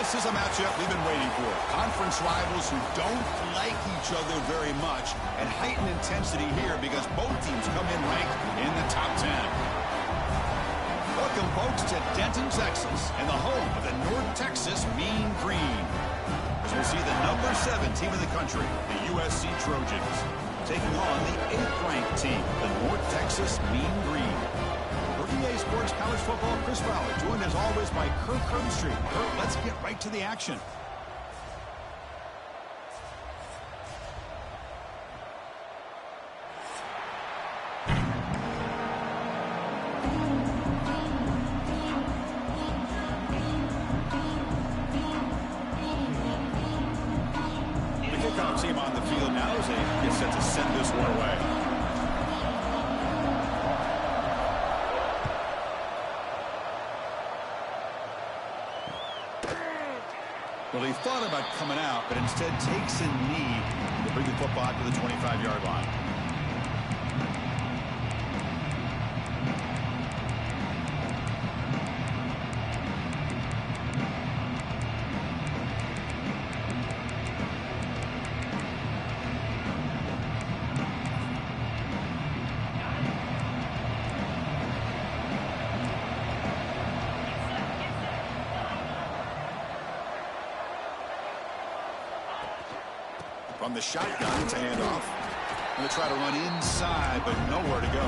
This is a matchup we've been waiting for. Conference rivals who don't like each other very much, and heightened intensity here because both teams come in ranked in the top 10. Welcome, folks, to Denton, Texas, and the home of the North Texas Mean Green. As we see the number 7 team in the country, the USC Trojans, taking on the 8th-ranked team, the North Texas Mean Green. For EA Sports College Football, Chris Fowler, joined as always by Kirk Herbstreit. Kirk, let's get right to the action. Team on the field now as they get set to send this one away. Well, he thought about coming out, but instead takes a knee to bring the football to the 25-yard line. From the shotgun, it's a handoff. Going to try to run inside, but nowhere to go.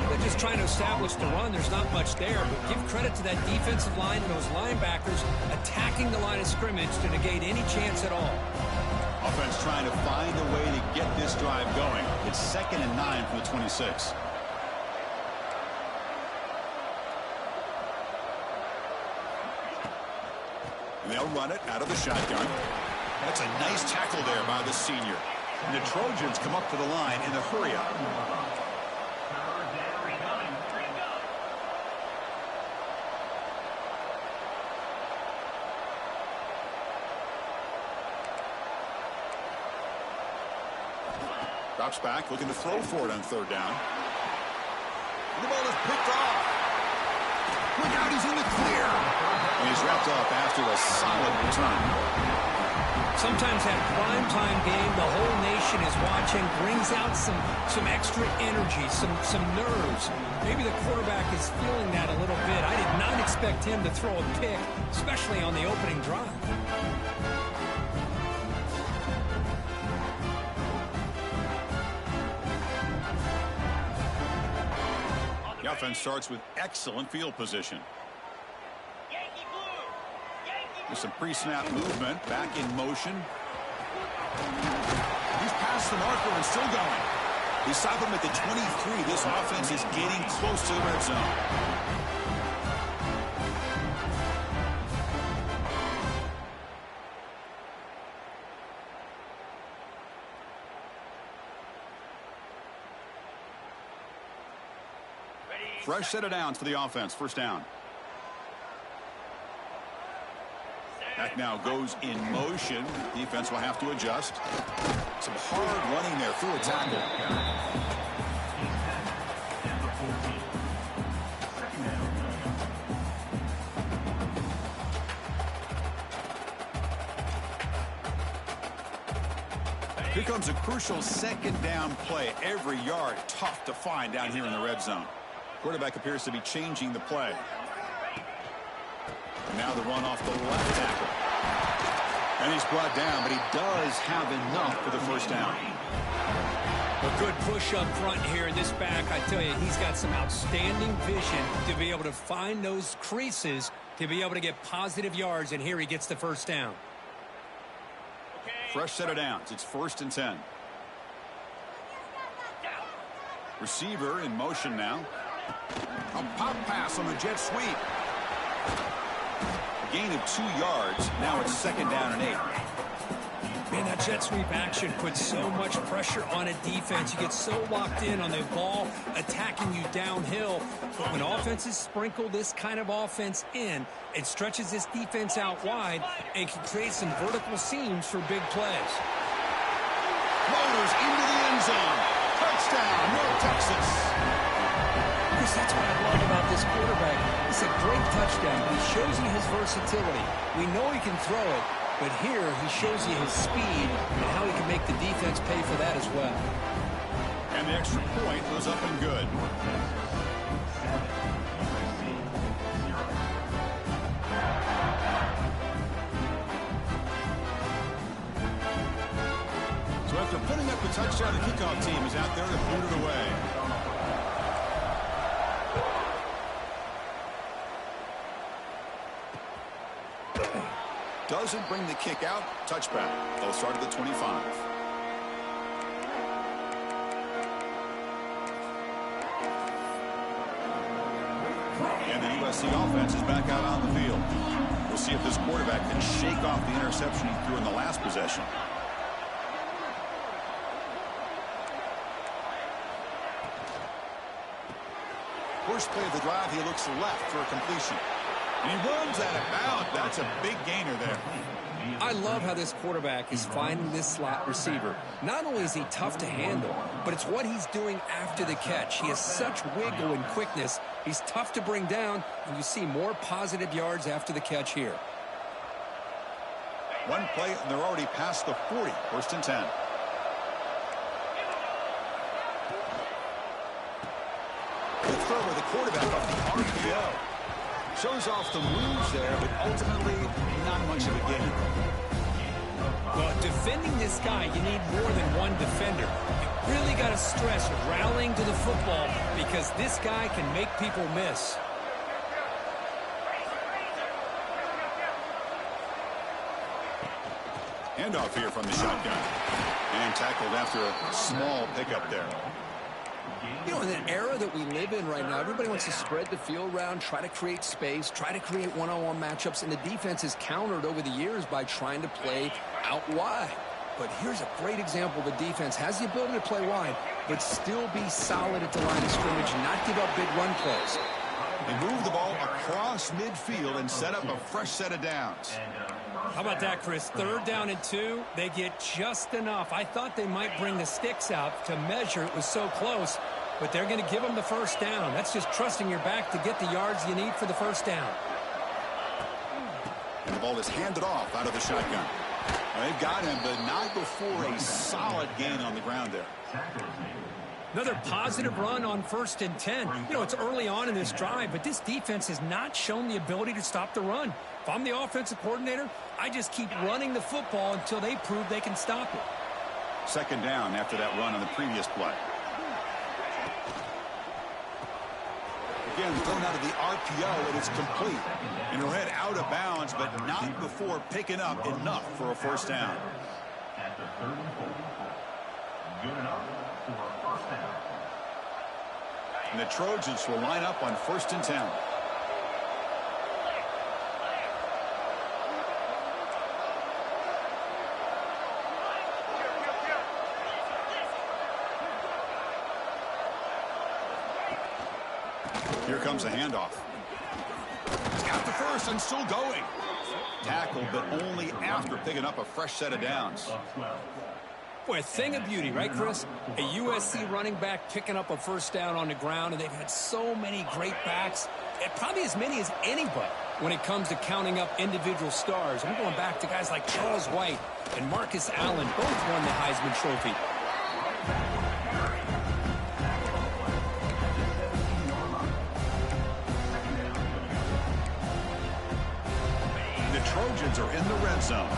They're just trying to establish the run. There's not much there, but give credit to that defensive line and those linebackers attacking the line of scrimmage to negate any chance at all. Offense trying to find a way to get this drive going. It's 2nd and 9 from the 26. And they'll run it out of the shotgun. That's a nice tackle there by the senior. And the Trojans come up to the line in a hurry-up. Drops back, looking to throw for it on 3rd down. And the ball is picked off. Look out, he's in the clear. And he's wrapped up after a solid return. Sometimes that primetime game, the whole nation is watching, brings out some extra energy, some nerves. Maybe the quarterback is feeling that a little bit. I did not expect him to throw a pick, especially on the opening drive. The offense starts with excellent field position. With some pre-snap movement, back in motion. He's past the marker and still going. He stopped him at the 23. This offense is getting close to the red zone. Fresh set of downs for the offense. 1st down. Back now goes in motion. Defense will have to adjust. Some hard running there through a tackle. Here comes a crucial 2nd down play. Every yard tough to find down here in the red zone. Quarterback appears to be changing the play. Now the run off the left tackle. And he's brought down, but he does have enough for the 1st down. A good push up front here in this back. I tell you, he's got some outstanding vision to be able to find those creases, to be able to get positive yards, and here he gets the 1st down. Fresh set of downs. It's 1st and 10. Receiver in motion now. A pop pass on the jet sweep. A gain of 2 yards. Now it's 2nd down and 8. Man, that jet sweep action puts so much pressure on a defense. You get so locked in on the ball attacking you downhill. But when offenses sprinkle this kind of offense in, it stretches this defense out wide and can create some vertical seams for big plays. Motors into the end zone. Touchdown, North Texas. That's what I love about this quarterback. It's a great touchdown, but he shows you his versatility. We know he can throw it, but here he shows you his speed and how he can make the defense pay for that as well. And the extra point was up and good. So after putting up a touchdown, the kickoff team is out there to boot it away. Doesn't bring the kick out. Touchback. They'll start at the 25. And the USC offense is back out on the field. We'll see if this quarterback can shake off the interception he threw in the last possession. First play of the drive, he looks left for a completion. And he runs out of bounds. That's a big gainer there. I love how this quarterback is finding this slot receiver. Not only is he tough to handle, but it's what he's doing after the catch. He has such wiggle and quickness. He's tough to bring down, and you see more positive yards after the catch here. One play, and they're already past the 40. First and 10. The throw with the quarterback off the RPO. Shows off the moves there, but ultimately not much of a gain. Well, defending this guy, you need more than one defender. You really got to stress rallying to the football because this guy can make people miss. Handoff here from the shotgun. And tackled after a small pickup there. You know, in the era that we live in right now, everybody wants to spread the field around, try to create space, try to create one-on-one matchups, and the defense has countered over the years by trying to play out wide. But here's a great example. The defense has the ability to play wide, but still be solid at the line of scrimmage and not give up big run plays. They move the ball across midfield and set up a fresh set of downs. How about that, Chris? 3rd down and 2. They get just enough. I thought they might bring the sticks out to measure. It was so close, but they're going to give them the first down. That's just trusting your back to get the yards you need for the first down. And the ball is handed off out of the shotgun. They've got him, but not before a solid gain on the ground there. Another positive run on 1st and 10. You know, it's early on in this drive, but this defense has not shown the ability to stop the run. If I'm the offensive coordinator, I just keep running the football until they prove they can stop it. 2nd down after that run on the previous play. Again, thrown out of the RPO, and it's complete. And he'll head out of bounds, but not before picking up enough for a first down. At the 34. Good enough for a first down. And the Trojans will line up on 1st and 10. Here comes a handoff. He's got the first and still going. Tackled, but only after picking up a fresh set of downs. Boy, a thing of beauty, right, Chris? A USC running back picking up a first down on the ground, and they've had so many great backs, and probably as many as anybody when it comes to counting up individual stars. I'm going back to guys like Charles White and Marcus Allen, both won the Heisman Trophy. Trojans are in the red zone.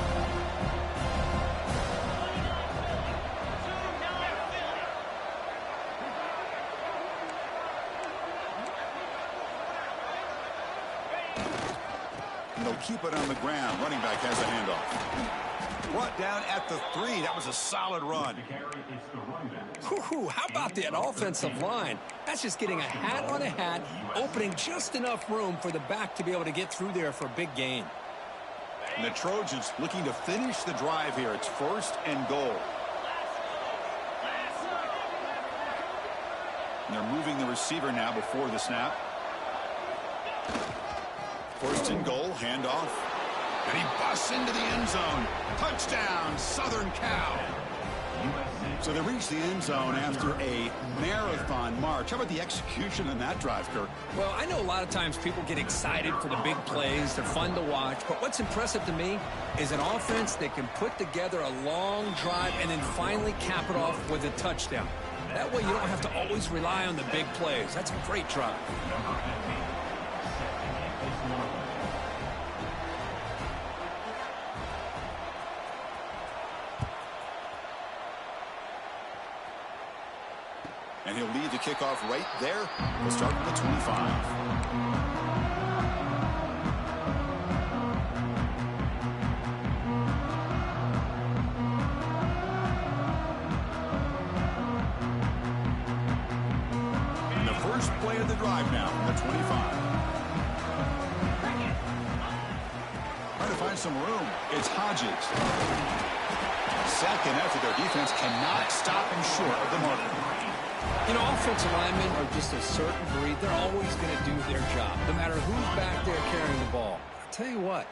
And they'll keep it on the ground. Running back has a handoff. Brought down at the 3. That was a solid run. How about that offensive line? That's just getting a hat on a hat, opening just enough room for the back to be able to get through there for a big gain. And the Trojans looking to finish the drive here. It's 1st and goal. And they're moving the receiver now before the snap. 1st and goal, handoff. And he busts into the end zone. Touchdown, Southern Cal. So they reach the end zone after a marathon march. How about the execution in that drive, Kirk? Well, I know a lot of times people get excited for the big plays. They're fun to watch. But what's impressive to me is an offense that can put together a long drive and then finally cap it off with a touchdown. That way you don't have to always rely on the big plays. That's a great drive. And he'll lead the kickoff right there. We'll start with the 25. And the first play of the drive now from the 25. Trying to find some room. It's Hodges. Second after their defense cannot stop him short of the marker. You know, offensive linemen are just a certain breed. They're always going to do their job, no matter who's back there carrying the ball. I'll tell you what,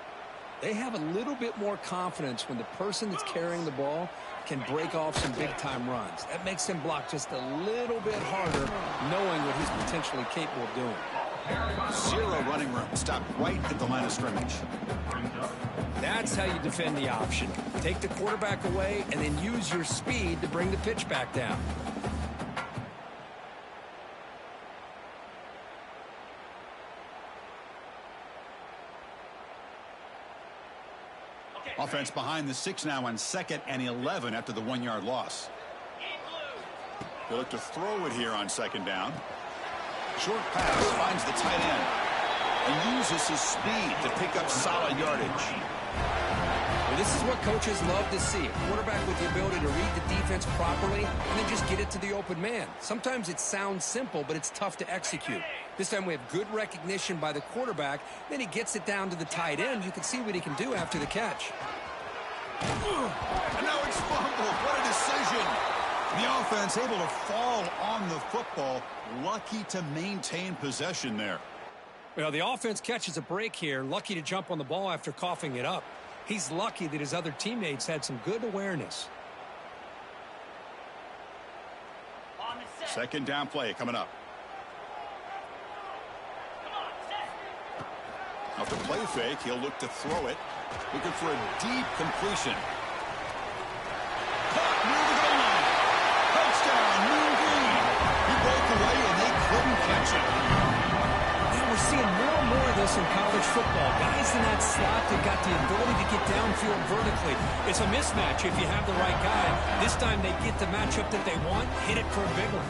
they have a little bit more confidence when the person that's carrying the ball can break off some big-time runs. That makes them block just a little bit harder, knowing what he's potentially capable of doing. Zero running room. Stopped right at the line of scrimmage. That's how you defend the option. Take the quarterback away and then use your speed to bring the pitch back down. Offense behind the 6 now on 2nd and 11 after the 1-yard loss. They look to throw it here on 2nd down. Short pass finds the tight end and uses his speed to pick up solid yardage. Well, this is what coaches love to see. A quarterback with the ability to read the defense properly and then just get it to the open man. Sometimes it sounds simple, but it's tough to execute. This time we have good recognition by the quarterback. Then he gets it down to the tight end. You can see what he can do after the catch. And now it's fumbled. What a decision. The offense able to fall on the football. Lucky to maintain possession there. Well, the offense catches a break here. Lucky to jump on the ball after coughing it up. He's lucky that his other teammates had some good awareness. 2nd down play coming up. After play fake, he'll look to throw it. Looking for a deep completion. Caught near the goal line. Touchdown, Mean Green. He broke away and they couldn't catch him. Yeah, we're seeing more and more of this in college football. Guys in that slot that got the ability to get downfield vertically. It's a mismatch if you have the right guy. This time they get the matchup that they want, hit it for a big one.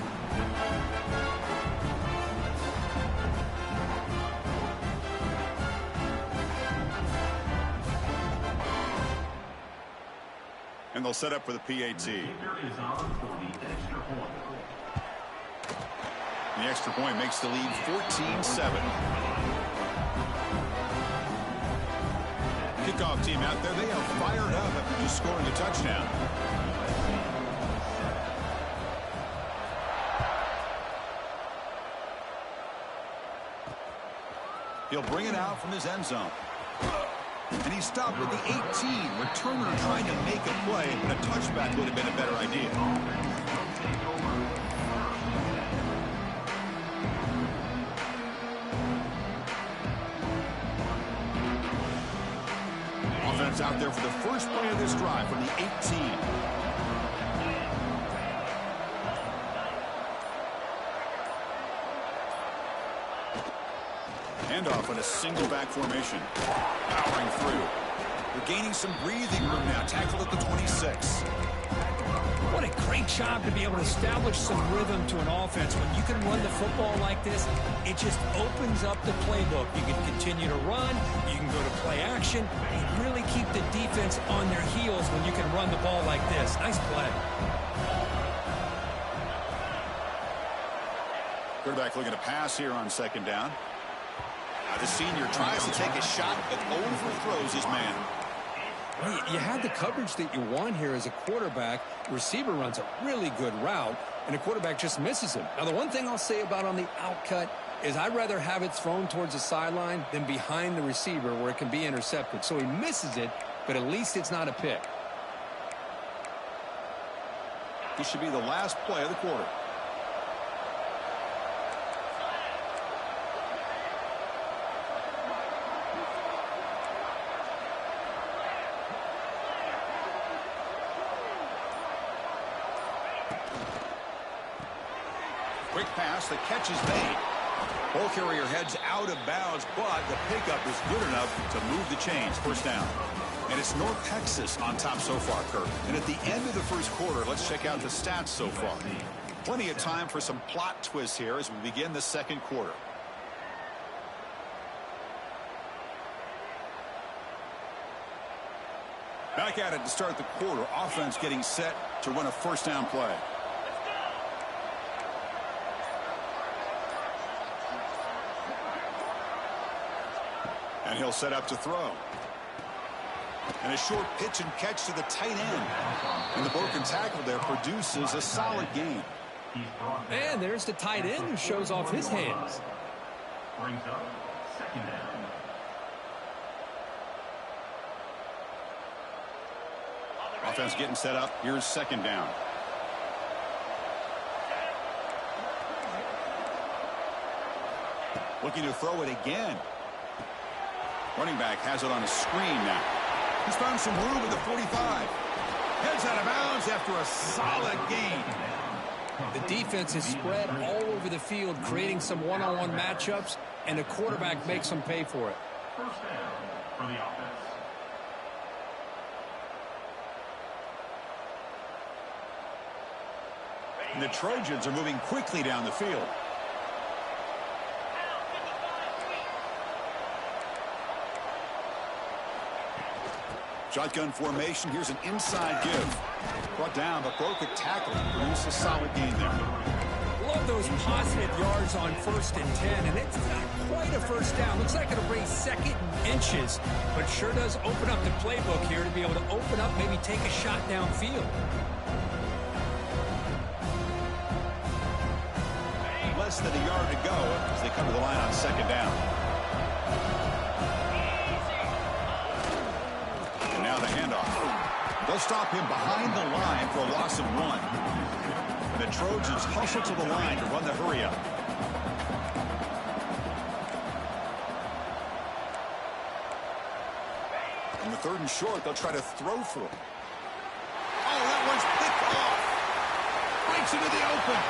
And they'll set up for the PAT. The extra point makes the lead 14-7. Kickoff team out there, they are fired up after just scoring a touchdown. He'll bring it out from his end zone. And he stopped with the 18. Returner trying to make a play, but a touchback would have been a better idea. Offense out there for the first play of this drive from the 18. Handoff on a single back formation. Powering through. They're gaining some breathing room now. Tackled at the 26. What a great job to be able to establish some rhythm to an offense. When you can run the football like this, it just opens up the playbook. You can continue to run. You can go to play action. You really keep the defense on their heels when you can run the ball like this. Nice play. Quarterback looking to pass here on 2nd down. The senior tries to take a shot, but overthrows his man. Well, you had the coverage that you want here as a quarterback. The receiver runs a really good route, and the quarterback just misses him. Now, the one thing I'll say about on the outcut is I'd rather have it thrown towards the sideline than behind the receiver where it can be intercepted. So he misses it, but at least it's not a pick. This should be the last play of the quarter. Quick pass, the catch is made. Ball carrier heads out of bounds, but the pickup is good enough to move the chains. First down. And it's North Texas on top so far, Kirk. And at the end of the first quarter, let's check out the stats so far. Plenty of time for some plot twists here as we begin the second quarter. Back at it to start the quarter. Offense getting set to run a first down play. And he'll set up to throw. And a short pitch and catch to the tight end. And the broken tackle there produces a solid gain. And there's the tight end who shows off his hands. Brings up second down. Offense getting set up. Here's second down. Looking to throw it again. Running back has it on a screen now. He's found some room at the 45. Heads out of bounds after a solid gain. The defense is spread all over the field, creating some one-on-one matchups, and the quarterback makes them pay for it. First down for the offense. And the Trojans are moving quickly down the field. Shotgun formation. Here's an inside give. Brought down, but broke a tackle. Produced a solid gain there. Love those positive yards on 1st and 10, and it's not quite a first down. Looks like it'll bring second and inches, but sure does open up the playbook here to be able to open up, maybe take a shot downfield. Less than a yard to go as they come to the line on second down. And now the handoff. They'll stop him behind the line for a loss of 1. And the Trojans hustle to the line to run the hurry up. On the 3rd and short, they'll try to throw for it. Oh, that one's picked off. Breaks into the open.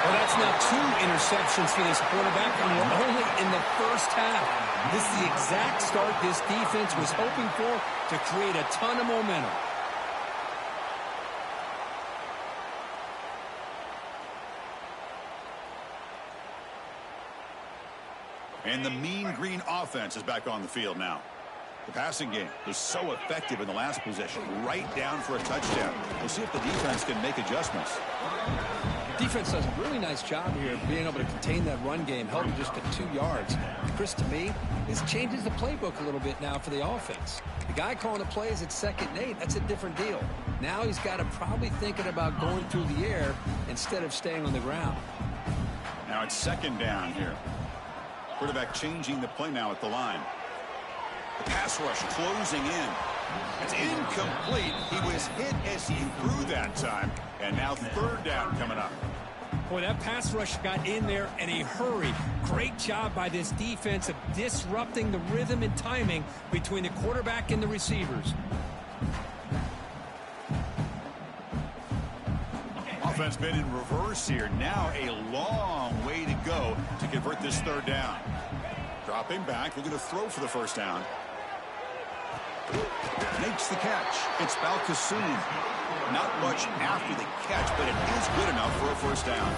Well, that's now 2 interceptions for this quarterback, and we're only in the first half. This is the exact start this defense was hoping for to create a ton of momentum. And the mean green offense is back on the field now. The passing game was so effective in the last possession, right down for a touchdown. We'll see if the defense can make adjustments. Defense does a really nice job here of being able to contain that run game, held them just at 2 yards. Chris, to me, this changes the playbook a little bit now for the offense. The guy calling the plays at 2nd and 8, that's a different deal. Now he's got to probably thinking about going through the air instead of staying on the ground. Now it's 2nd down here. Quarterback changing the play now at the line. The pass rush closing in. It's incomplete. He was hit as he threw that time. And now 3rd down coming up. Boy, that pass rush got in there in a hurry. Great job by this defense of disrupting the rhythm and timing between the quarterback and the receivers. Offense been in reverse here. Now a long way to go to convert this 3rd down. Dropping back, looking to throw for the first down. Makes the catch. It's Balkasoon. Not much after the catch, but it is good enough for a first down.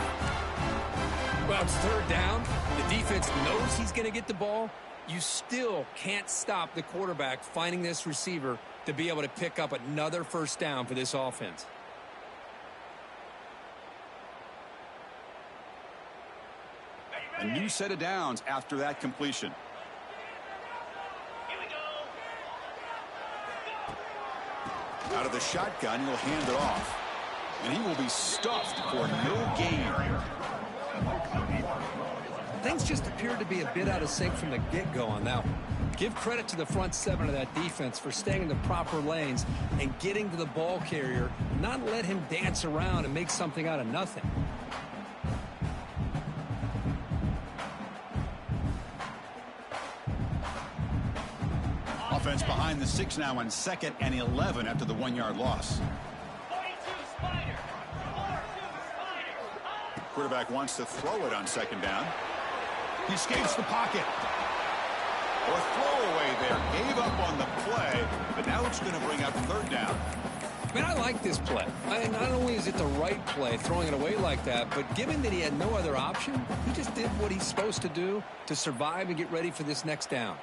Well, it's 3rd down. The defense knows he's going to get the ball. You still can't stop the quarterback finding this receiver to be able to pick up another first down for this offense. A new set of downs after that completion. Out of the shotgun, he'll hand it off. And he will be stuffed for no gain. Things just appeared to be a bit out of sync from the get-go on that one. Give credit to the front seven of that defense for staying in the proper lanes and getting to the ball carrier, not let him dance around and make something out of nothing. Offense behind the 6 now on 2nd and 11 after the 1-yard loss. Quarterback wants to throw it on 2nd down. He escapes the pocket. Or throwaway there. Gave up on the play, but now it's going to bring up 3rd down. Man, I like this play. Not only is it the right play, throwing it away like that, but given that he had no other option, he just did what he's supposed to do to survive and get ready for this next down.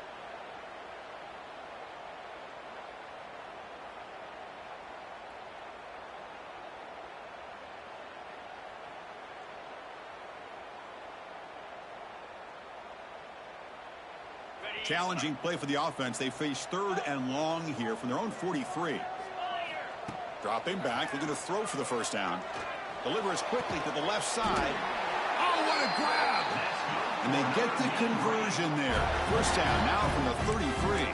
Challenging play for the offense. They face 3rd and long here from their own 43. Dropping back, looking to throw for the 1st down. Delivers quickly to the left side. Oh, what a grab! And they get the conversion there. 1st down now from the 33.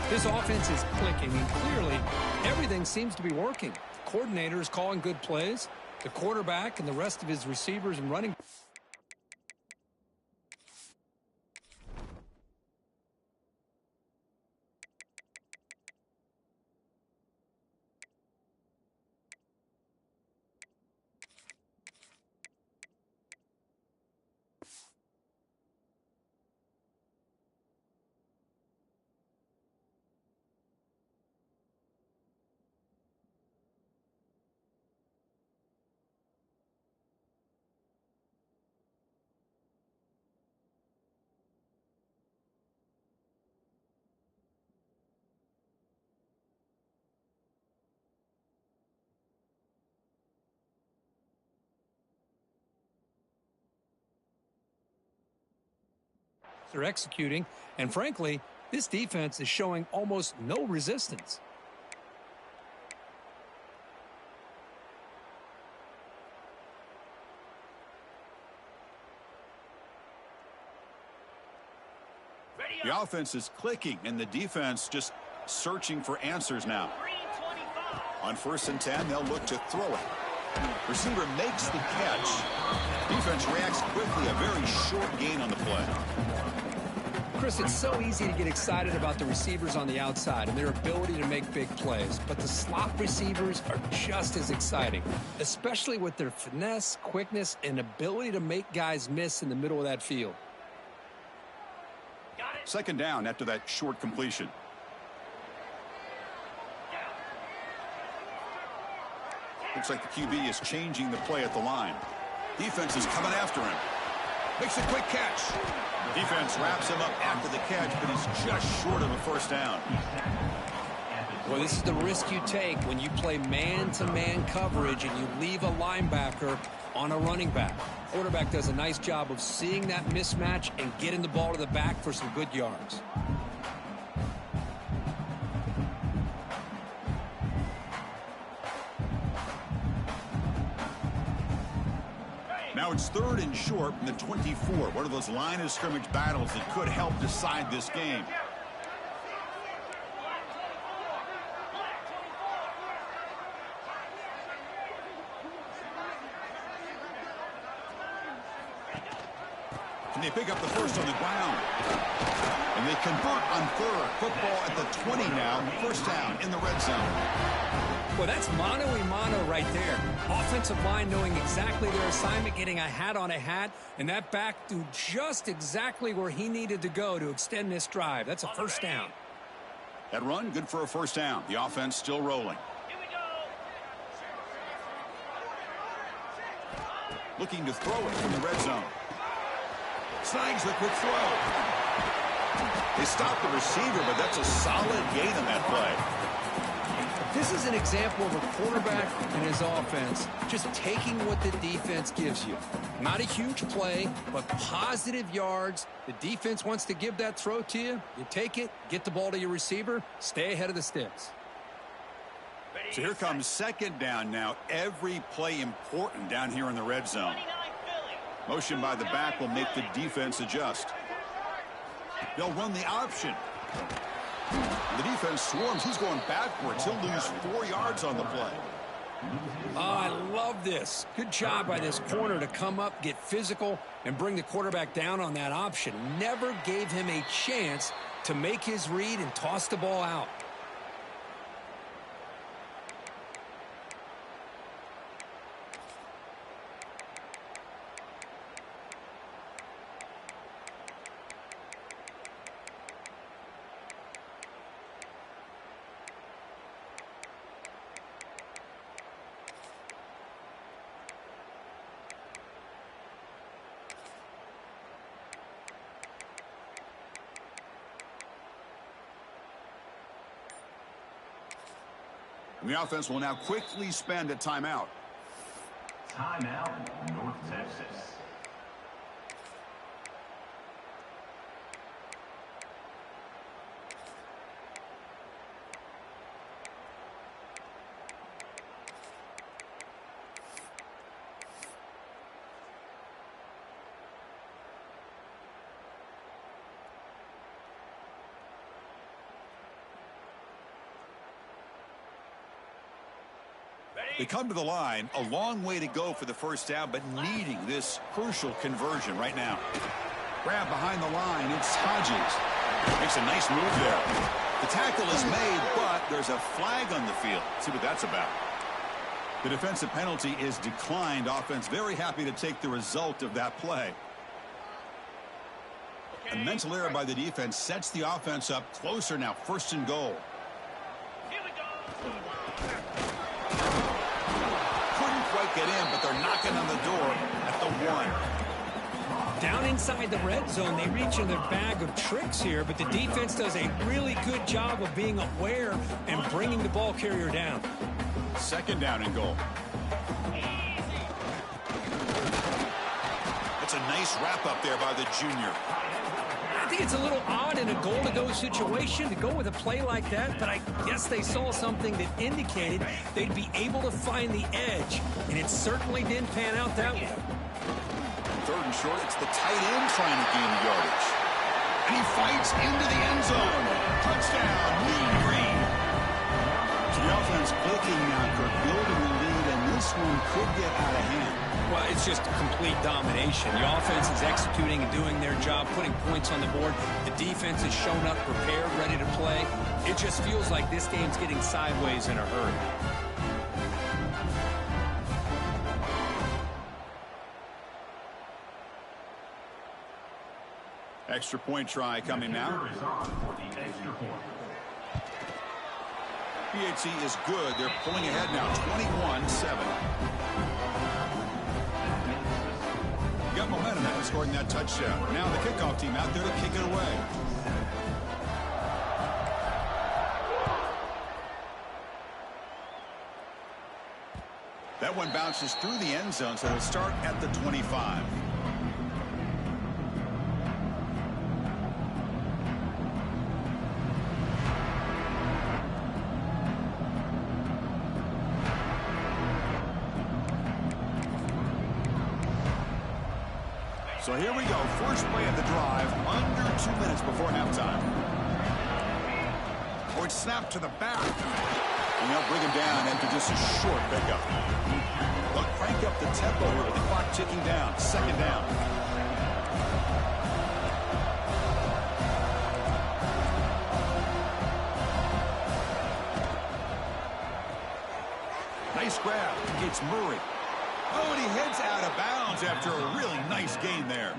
This offense is clicking, and clearly everything seems to be working. The coordinator is calling good plays. The quarterback and the rest of his receivers and running. They're executing, and frankly, this defense is showing almost no resistance. The offense is clicking, and the defense just searching for answers now. On 1st and 10, they'll look to throw it. Receiver makes the catch. Defense reacts quickly, a very short gain on the play. Chris, it's so easy to get excited about the receivers on the outside and their ability to make big plays, but the slot receivers are just as exciting, especially with their finesse, quickness, and ability to make guys miss in the middle of that field. 2nd down after that short completion. Looks like the QB is changing the play at the line. Defense is coming after him. Makes a quick catch. Defense wraps him up after the catch, but he's just short of a 1st down. Well, this is the risk you take when you play man-to-man coverage and you leave a linebacker on a running back. Quarterback does a nice job of seeing that mismatch and getting the ball to the back for some good yards. Now it's 3rd and short from the 24. One of those line of scrimmage battles that could help decide this game. Can they pick up the 1st on the ground? And they convert on 3rd. Football at the 20 now. 1st down in the red zone. Well, that's mano-a-mano right there. Offensive line knowing exactly their assignment, getting a hat on a hat, and that back threw just exactly where he needed to go to extend this drive. That's a 1st down. That run, good for a 1st down. The offense still rolling. Looking to throw it from the red zone. Snags the quick throw. They stop the receiver, but that's a solid gain on that play. This is an example of a quarterback and his offense just taking what the defense gives you. Not a huge play, but positive yards. The defense wants to give that throw to you. You take it, get the ball to your receiver, stay ahead of the sticks. So here comes 2nd down now. Every play important down here in the red zone. Motion by the back will make the defense adjust. They'll run the option. The defense swarms. He's going backwards. He'll lose 4 yards on the play. Oh, I love this. Good job by this corner to come up, get physical, and bring the quarterback down on that option. Never gave him a chance to make his read and toss the ball out. And the offense will now quickly spend a timeout. Timeout, North Texas. They come to the line, a long way to go for the first down, but needing this crucial conversion right now. Grab behind the line, it's Hodges. Makes a nice move there. The tackle is made, but there's a flag on the field. See what that's about. The defensive penalty is declined. Offense very happy to take the result of that play. A mental error by the defense sets the offense up closer now, 1st and goal. Get in, but they're knocking on the door at the 1. Down inside the red zone, they reach in their bag of tricks here, but the defense does a really good job of being aware and bringing the ball carrier down. 2nd down and goal. It's a nice wrap up there by the junior. I think it's a little odd in a goal-to-go situation to go with a play like that, but I guess they saw something that indicated they'd be able to find the edge, and it certainly didn't pan out that way. 3rd and short, it's the tight end trying to gain the yardage. And he fights into the end zone. Touchdown, Mean Green. So the offense clicking now, building the lead, and this one could get out of hand. Well, it's just complete domination. The offense is executing and doing their job, putting points on the board. The defense has shown up, prepared, ready to play. It just feels like this game's getting sideways in a hurry. Extra point try coming now. PHC is good. They're pulling ahead now, 21-7. Got momentum after scoring that touchdown. Now the kickoff team out there to kick it away. That one bounces through the end zone, so it'll start at the 25. So here we go. First play of the drive, under 2 minutes before halftime. Or it's snapped to the back. And they'll bring him down after just a short pickup. They'll crank up the tempo here with the clock ticking down. 2nd down. Nice grab. It's Murray. Oh, and he heads out of bounds after a really nice gain there.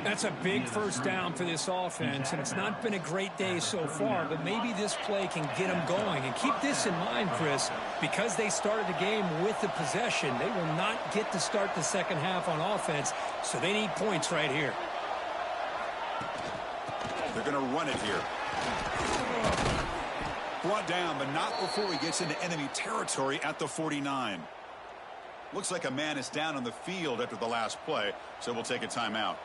That's a big first down for this offense, and it's not been a great day so far, but maybe this play can get them going. And keep this in mind, Chris, because they started the game with the possession, they will not get to start the second half on offense, so they need points right here. They're going to run it here. Brought down, but not before he gets into enemy territory at the 49. Looks like a man is down on the field after the last play, so we'll take a timeout.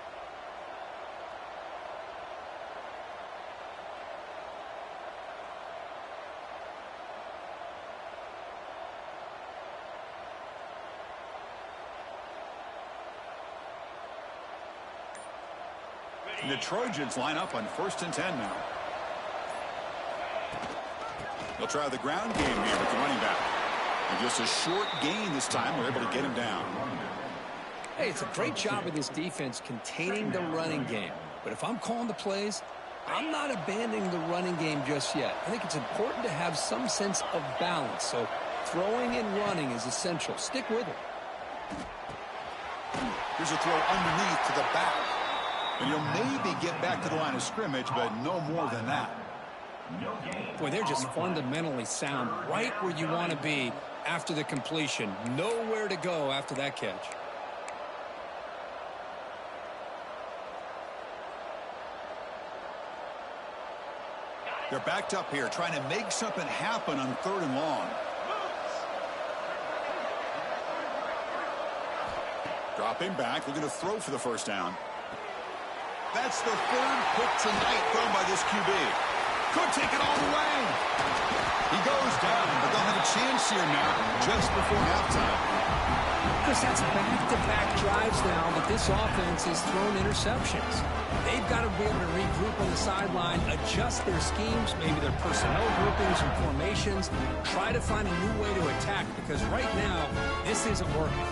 And the Trojans line up on 1st and 10 now. They'll try the ground game here with the running back. And just a short gain this time. We're able to get him down. Hey, it's a great job of this defense containing the running game. But if I'm calling the plays, I'm not abandoning the running game just yet. I think it's important to have some sense of balance. So throwing and running is essential. Stick with it. Here's a throw underneath to the back. And you'll maybe get back to the line of scrimmage, but no more than that. Boy, they're just fundamentally sound right where you want to be after the completion. Nowhere to go after that catch. They're backed up here trying to make something happen on 3rd and long. Dropping back, looking to throw for the 1st down. That's the 3rd pick tonight thrown by this QB. Could take it all the way. He goes down, but they'll have a chance here now just before halftime. Chris, that's back-to-back drives now that this offense has thrown interceptions. They've got to be able to regroup on the sideline, adjust their schemes, maybe their personnel groupings and formations, try to find a new way to attack, because right now, this isn't working.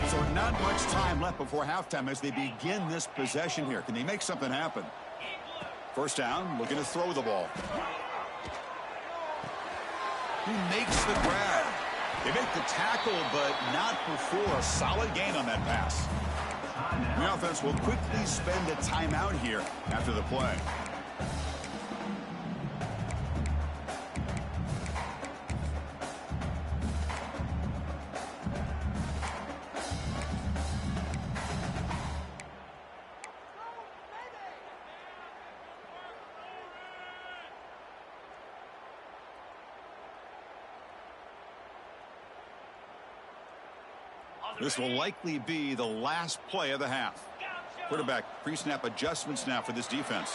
So not much time left before halftime as they begin this possession here. Can they make something happen? 1st down, looking to throw the ball. He makes the grab. They make the tackle, but not before a solid gain on that pass. The offense will quickly spend a timeout here after the play. This will likely be the last play of the half. Quarterback pre-snap adjustments now for this defense.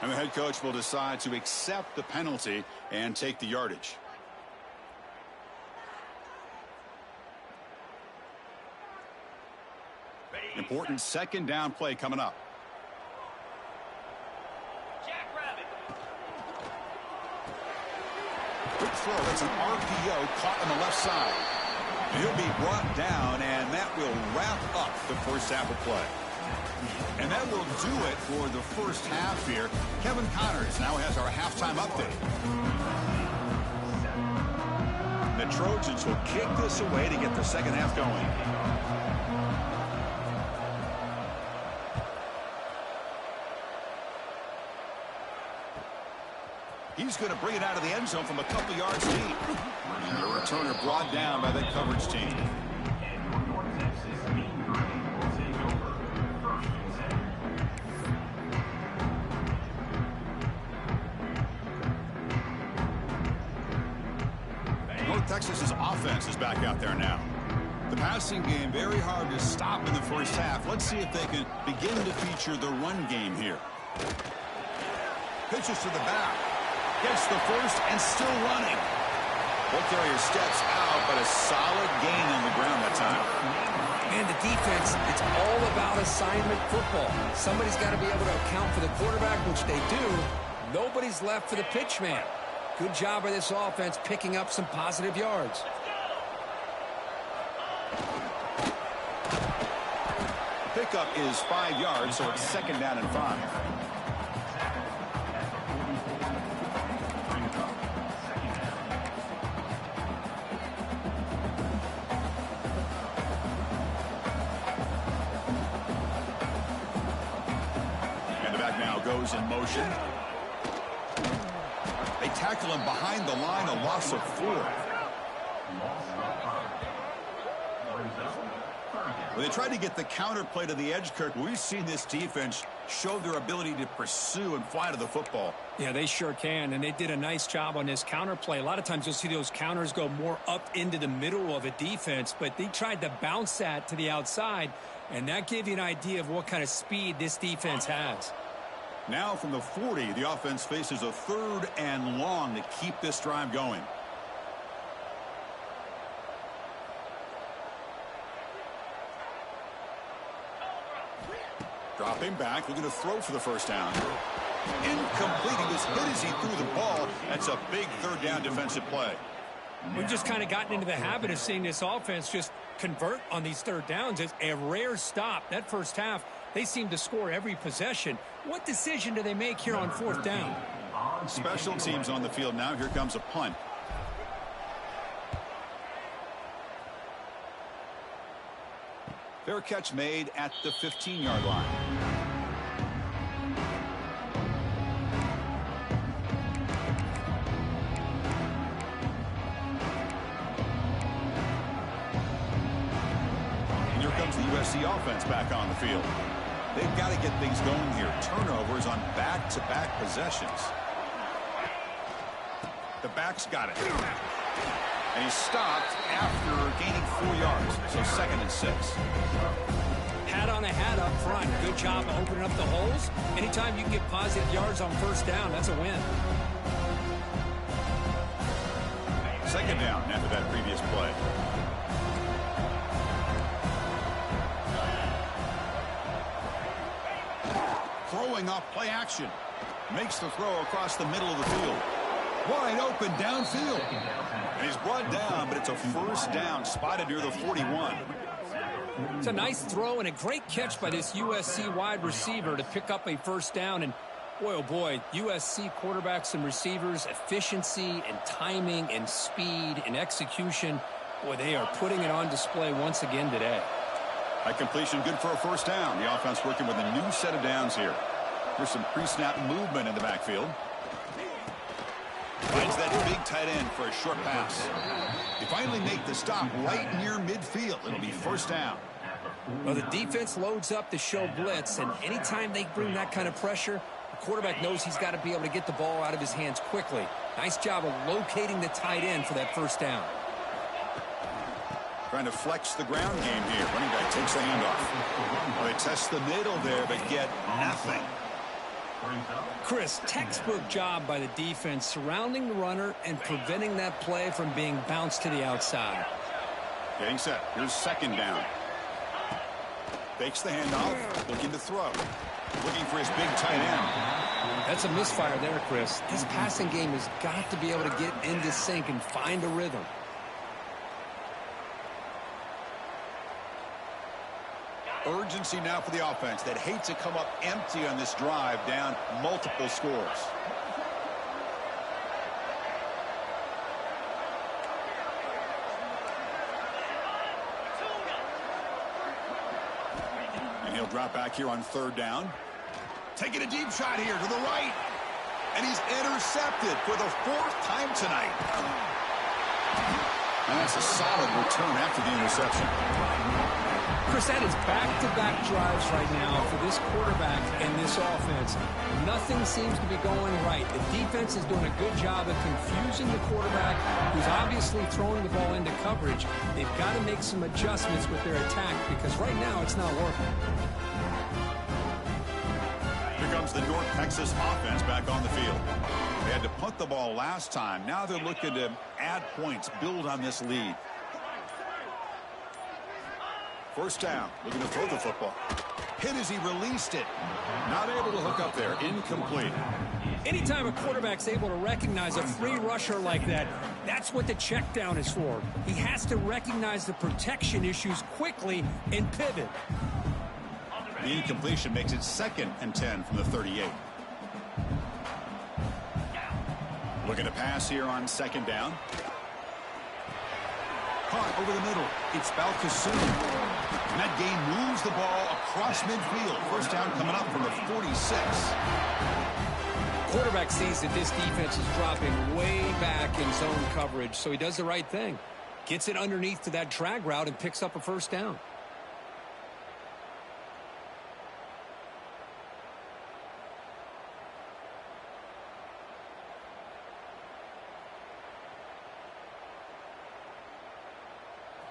And the head coach will decide to accept the penalty and take the yardage. Important 2nd down play coming up. Quick throw. That's an RPO caught on the left side. He'll be brought down, and that will wrap up the 1st half of play. And that will do it for the 1st half here. Kevin Connors now has our halftime update. The Trojans will kick this away to get the 2nd half going. He's going to bring it out of the end zone from a couple yards deep. And the returner brought down by that coverage team. North Texas's offense is back out there now. The passing game very hard to stop in the 1st half. Let's see if they can begin to feature the run game here. Pitches to the back. Gets the 1st and still running. Ball carrier steps out, but a solid gain on the ground that time. And the defense, it's all about assignment football. Somebody's got to be able to account for the quarterback, which they do. Nobody's left for the pitch man. Good job by this offense picking up some positive yards. Pickup is 5 yards, so it's 2nd down and 5. Goes in motion. They tackle him behind the line, a loss of 4. Well, they tried to get the counter play to the edge, Kirk. We've seen this defense show their ability to pursue and fly to the football. Yeah, they sure can, and they did a nice job on this counter play. A lot of times you'll see those counters go more up into the middle of a defense, but they tried to bounce that to the outside, and that gave you an idea of what kind of speed this defense has. Now from the 40, the offense faces a 3rd and long to keep this drive going. Dropping back, looking to throw for the first down. Incomplete. He was hit as he threw the ball. That's a big third down defensive play. We've just kind of gotten into the habit of seeing this offense just convert on these third downs. It's a rare stop. That first half, they seem to score every possession. What decision do they make here on fourth down? Special teams on the field now. Here comes a punt. Fair catch made at the 15-yard line. And here comes the USC offense back on the field. They've got to get things going here. Turnovers on back-to-back possessions. The back's got it. And he stopped after gaining 4 yards. So 2nd and 6. Hat on a hat up front. Good job of opening up the holes. Anytime you can get positive yards on first down, that's a win. 2nd down after that previous play. Throwing off play action. Makes the throw across the middle of the field. Wide open downfield. And he's brought down, but it's a first down spotted near the 41. It's a nice throw and a great catch by this USC wide receiver to pick up a first down. And boy, oh boy, USC quarterbacks and receivers, efficiency and timing and speed and execution. Boy, they are putting it on display once again today. High completion, good for a first down. The offense working with a new set of downs here. There's some pre-snap movement in the backfield. Finds that big tight end for a short pass. They finally make the stop right near midfield. It'll be first down. Well, the defense loads up to show blitz, and anytime they bring that kind of pressure, the quarterback knows he's got to be able to get the ball out of his hands quickly. Nice job of locating the tight end for that first down. Trying to flex the ground game here. Running back takes the handoff. Well, they test the middle there, but get nothing. Chris, textbook job by the defense surrounding the runner and preventing that play from being bounced to the outside. Getting set. Here's 2nd down. Fakes the handoff. Looking to throw. Looking for his big tight end. That's a misfire there, Chris. This passing game has got to be able to get into sync and find a rhythm. Urgency now for the offense that hates to come up empty on this drive, down multiple scores. And he'll drop back here on 3rd down. Taking a deep shot here to the right. And he's intercepted for the 4th time tonight. And that's a solid return after the interception. Chris, that is back-to-back drives right now for this quarterback and this offense. Nothing seems to be going right. The defense is doing a good job of confusing the quarterback, who's obviously throwing the ball into coverage. They've got to make some adjustments with their attack because right now it's not working. Here comes the North Texas offense back on the field. They had to punt the ball last time. Now they're looking to add points, build on this lead. First down, looking to throw the football. Hit as he released it. Not able to hook up there. Incomplete. Anytime a quarterback's able to recognize a free rusher like that, that's what the check down is for. He has to recognize the protection issues quickly and pivot. The incompletion makes it 2nd and 10 from the 38. Looking to pass here on 2nd down. Caught over the middle. It's Balcasoon. And that game moves the ball across midfield. First down coming up from the 46. Quarterback sees that this defense is dropping way back in zone coverage, so he does the right thing. Gets it underneath to that drag route and picks up a first down.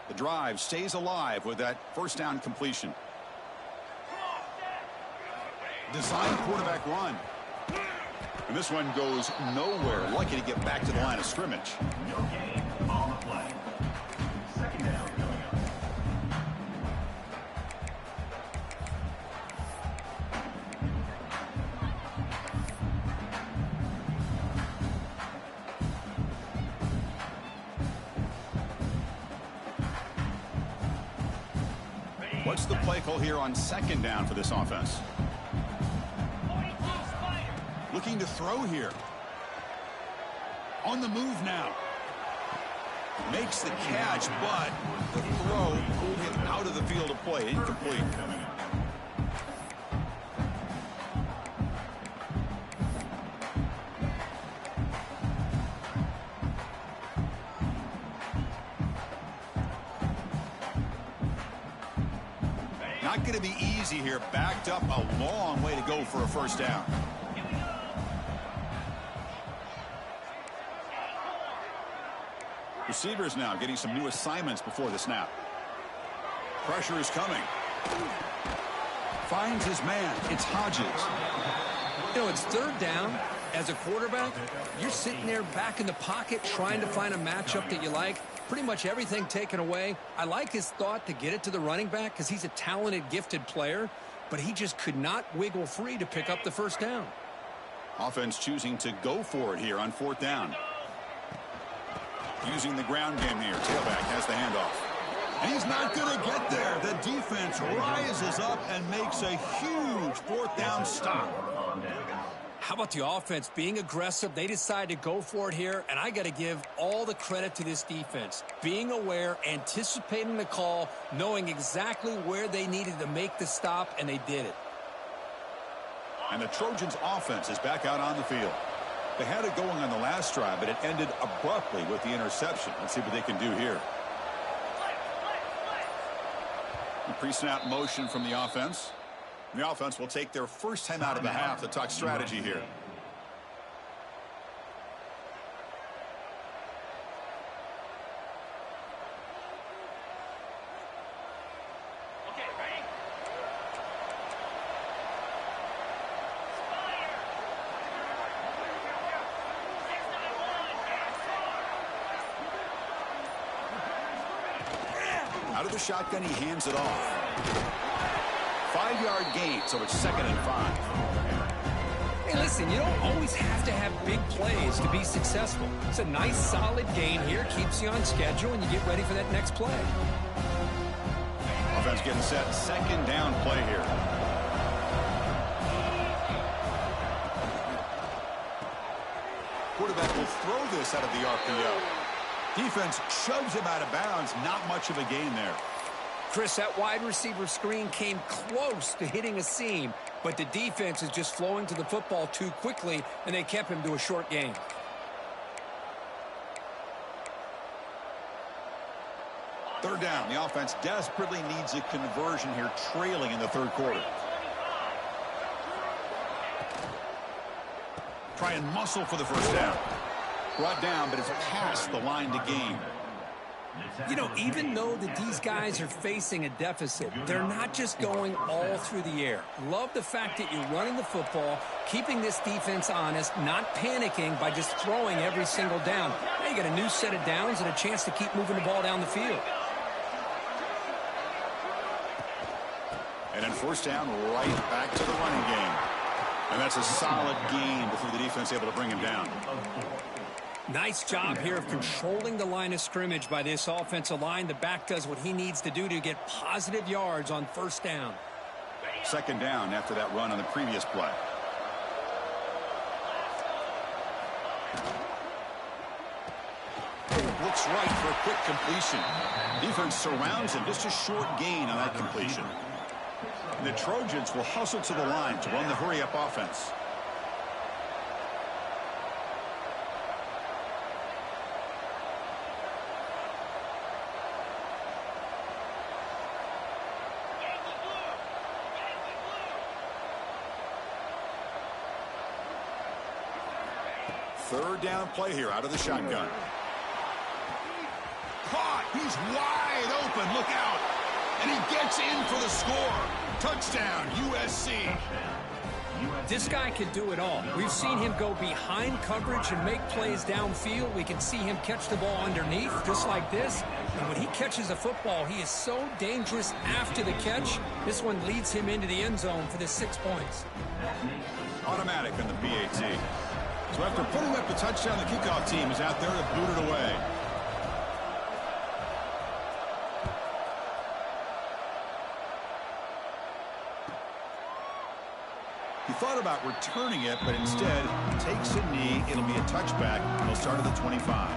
The drive stays alive with that first down completion. Design quarterback run. And this one goes nowhere. Lucky to get back to the line of scrimmage. No gain on the play. 2nd down. What's the play call here on second down for this offense? Looking to throw here. On the move now. Makes the catch, but the throw pulled him out of the field of play. Incomplete. Not going to be easy here. Backed up a long way to go for a first down. Receivers now getting some new assignments before the snap. Pressure is coming. Finds his man. It's Hodges. You know, it's third down. As a quarterback, you're sitting there back in the pocket trying to find a matchup that you like. Pretty much everything taken away. I like his thought to get it to the running back because he's a talented, gifted player, but he just could not wiggle free to pick up the first down. Offense choosing to go for it here on fourth down. Using the ground game here. Tailback has the handoff. And he's not going to get there. The defense rises up and makes a huge fourth down stop. How about the offense being aggressive? They decide to go for it here, and I got to give all the credit to this defense. Being aware, anticipating the call, knowing exactly where they needed to make the stop, and they did it. And the Trojans' offense is back out on the field. They had it going on the last drive, but it ended abruptly with the interception. Let's see what they can do here. The pre-snap motion from the offense. The offense will take their first time out of the half to talk strategy here. Out of the shotgun, he hands it off. 5-yard gain, so it's 2nd and 5. Hey, listen, you don't always have to have big plays to be successful. It's a nice, solid gain here, keeps you on schedule, and you get ready for that next play. Offense getting set, 2nd down play here. Quarterback will throw this out of the RPO. Defense shoves him out of bounds. Not much of a gain there. Chris, that wide receiver screen came close to hitting a seam, but the defense is just flowing to the football too quickly, and they kept him to a short gain. Third down. The offense desperately needs a conversion here, trailing in the third quarter. Try and muscle for the first down. Brought down, but it's past the line to gain. You know, even though that these guys are facing a deficit, they're not just going all through the air. Love the fact that you're running the football, keeping this defense honest, not panicking by just throwing every single down. Now you got a new set of downs and a chance to keep moving the ball down the field. And then first down, right back to the running game. And that's a solid gain before the defense able to bring him down. Nice job here of controlling the line of scrimmage by this offensive line. The back does what he needs to do to get positive yards on first down. 2nd down after that run on the previous play. Looks right for a quick completion. Defense surrounds him. Just a short gain on that completion. And the Trojans will hustle to the line to run the hurry-up offense. Third down play here out of the shotgun. Caught. He's wide open. Look out. And he gets in for the score. Touchdown, USC. This guy can do it all. We've seen him go behind coverage and make plays downfield. We can see him catch the ball underneath, just like this. And when he catches a football, he is so dangerous after the catch. This one leads him into the end zone for the 6 points. Automatic on the PAT. So after putting up the touchdown, the kickoff team is out there to boot it away. He thought about returning it, but instead takes a knee. It'll be a touchback. He'll start at the 25.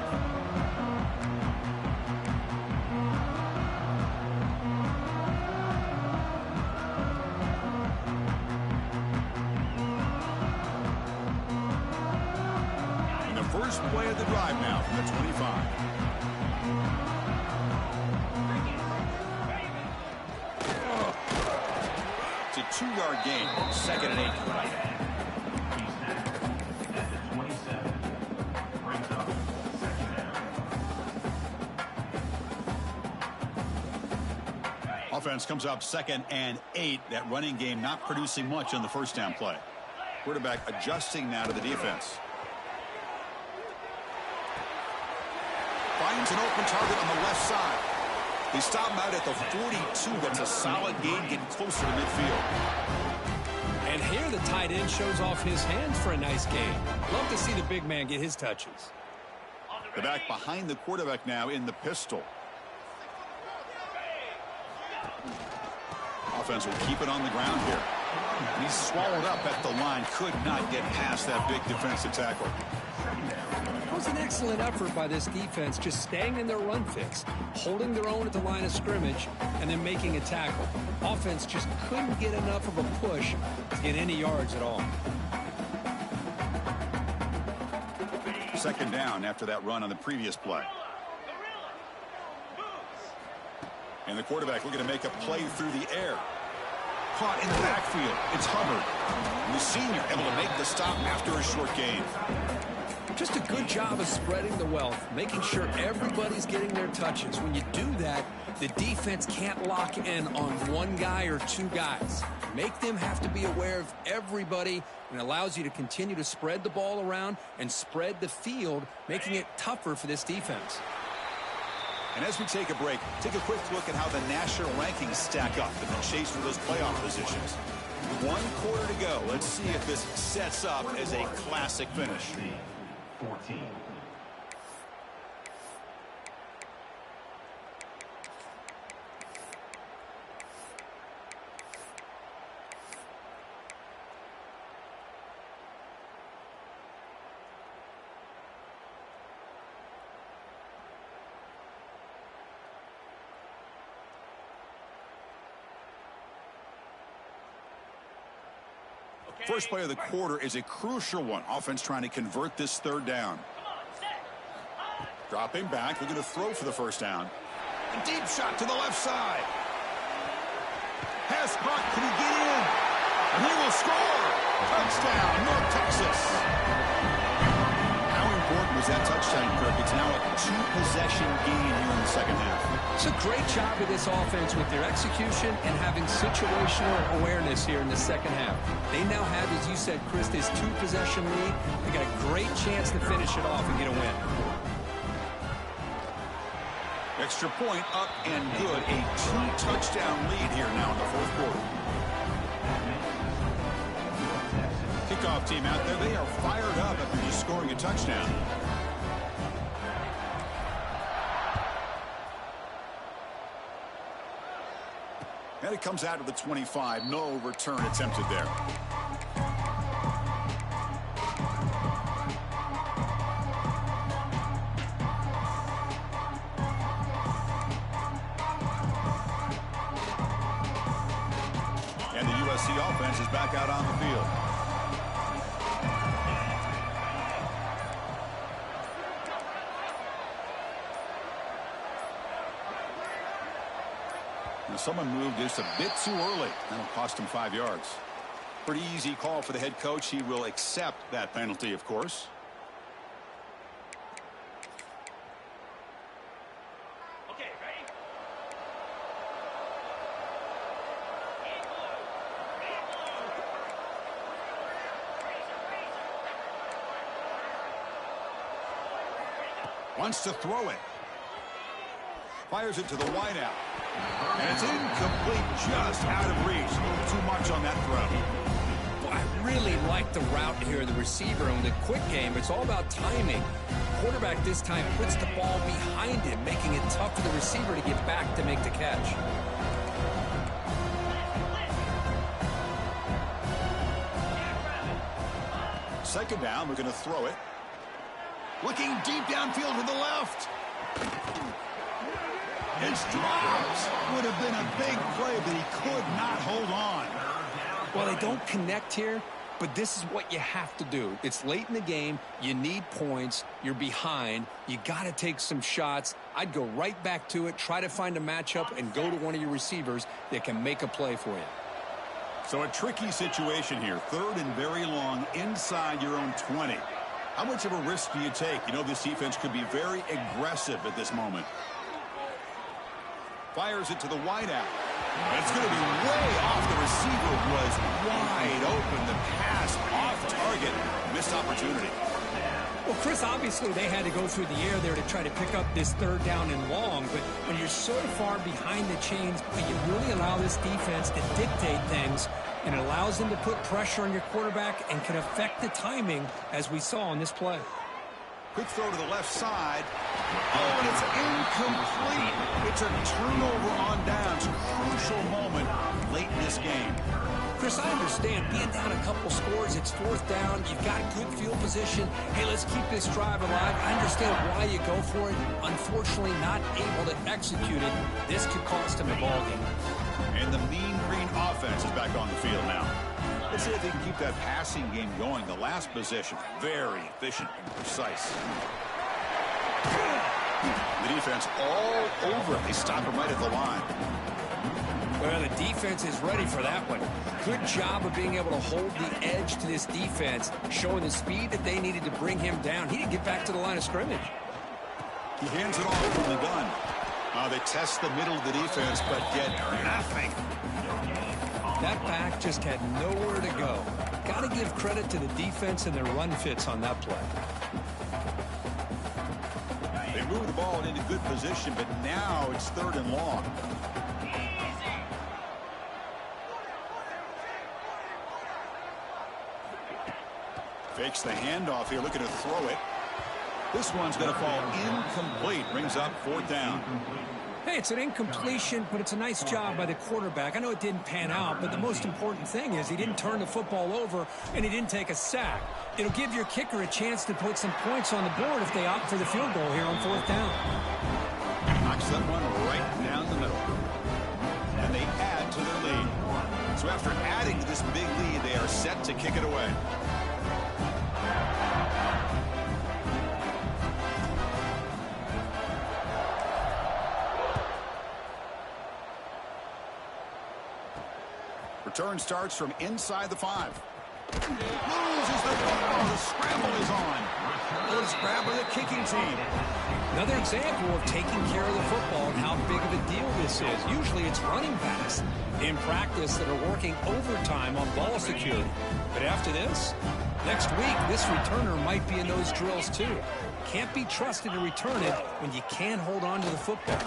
And the first play of the drive now from the 25. It's a 2-yard gain, 2nd and 8. At the 27. Brings up 2nd down. Offense comes up 2nd and 8. That running game not producing much on the first down play. Quarterback adjusting now to the defense. Finds an open target on the left side. They stop him out at the 42. That's a solid gain, getting closer to midfield. And here the tight end shows off his hands for a nice gain. Love to see the big man get his touches. The back behind the quarterback now in the pistol. Offense will keep it on the ground here. And he's swallowed up at the line. Could not get past that big defensive tackle. It was an excellent effort by this defense, just staying in their run fix, holding their own at the line of scrimmage, and then making a tackle. Offense just couldn't get enough of a push to get any yards at all. 2nd down after that run on the previous play. And the quarterback looking to make a play through the air. Caught in the backfield. It's Hubbard. And the senior able to make the stop after a short gain. Just a good job of spreading the wealth, making sure everybody's getting their touches. When you do that, the defense can't lock in on one guy or two guys. Make them have to be aware of everybody, and allows you to continue to spread the ball around and spread the field, making it tougher for this defense. And as we take a break, take a quick look at how the national rankings stack up in the chase for those playoff positions. 1 quarter to go. Let's see if this sets up as a classic finish. 14. First play of the quarter is a crucial one. Offense trying to convert this 3rd down. Dropping back, looking to throw for the first down. A deep shot to the left side. Pass caught, can he get in? And he will score! Touchdown, North Texas! How important was that touchdown, Kirk? It's now a 2-possession gain here in the 2nd half. It's a great job of this offense with their execution and having situational awareness here in the 2nd half. They now have, as you said, Chris, this 2-possession lead. They got a great chance to finish it off and get a win. Extra point up and good. A 2-touchdown lead here now in the 4th quarter. Kickoff team out there. They are fired up after just scoring a touchdown. And it comes out to the 25. No return attempted there. And the USC offense is back out on the field. Someone moved just a bit too early. That'll cost him 5 yards. Pretty easy call for the head coach. He will accept that penalty, of course. Okay, ready? Wants to throw it. Fires it to the wideout. And it's incomplete, just out of reach. A little too much on that throw. Well, I really like the route here, the receiver. In the quick game, it's all about timing. Quarterback this time puts the ball behind him, making it tough for the receiver to get back to make the catch. second down, we're going to throw it. Looking deep downfield to the left. It's drops. Would have been a big play, but he could not hold on. Well, they don't connect here, but this is what you have to do. It's late in the game. You need points. You're behind. You got to take some shots. I'd go right back to it, try to find a matchup, and go to one of your receivers that can make a play for you. So a tricky situation here. Third and very long inside your own 20. How much of a risk do you take? You know this defense could be very aggressive at this moment. Fires it to the wideout. It's going to be way off. The receiver was wide open. The pass off target. Missed opportunity. Well, Chris, obviously they had to go through the air there to try to pick up this third down and long, but when you're so far behind the chains, you really allow this defense to dictate things, and it allows them to put pressure on your quarterback and can affect the timing, as we saw on this play. Quick throw to the left side. Oh, and it's incomplete. It's a turnover on downs. Crucial moment late in this game. Chris, I understand being down a couple scores, it's fourth down, you've got good field position. Hey, let's keep this drive alive. I understand why you go for it. Unfortunately, not able to execute it. This could cost him the ball game. And the Mean Green offense is back on the field now. Let's see if they can keep that passing game going. The last possession, very efficient and precise. The defense all over it. They stop him right at the line. Well, the defense is ready for that one. Good job of being able to hold the edge to this defense, showing the speed that they needed to bring him down. He didn't get back to the line of scrimmage. He hands it off from the gun. They test the middle of the defense, but get nothing. That back just had nowhere to go. Got to give credit to the defense and their run fits on that play. They move the ball into good position, but now it's third and long. Fakes the handoff here, looking to throw it. This one's going to fall incomplete. Brings up fourth down. Hey, it's an incompletion, but it's a nice job by the quarterback. I know it didn't pan out, but the most important thing is he didn't turn the football over and he didn't take a sack. It'll give your kicker a chance to put some points on the board if they opt for the field goal here on fourth down. Knocks that one right down the middle. And they add to their lead. So after adding to this big lead, they are set to kick it away. Return starts from inside the 5. Loses the football. The scramble is on. Good grab by the kicking team. Another example of taking care of the football and how big of a deal this is. Usually it's running backs in practice that are working overtime on ball security. But after this, next week, this returner might be in those drills too. Can't be trusted to return it when you can't hold on to the football.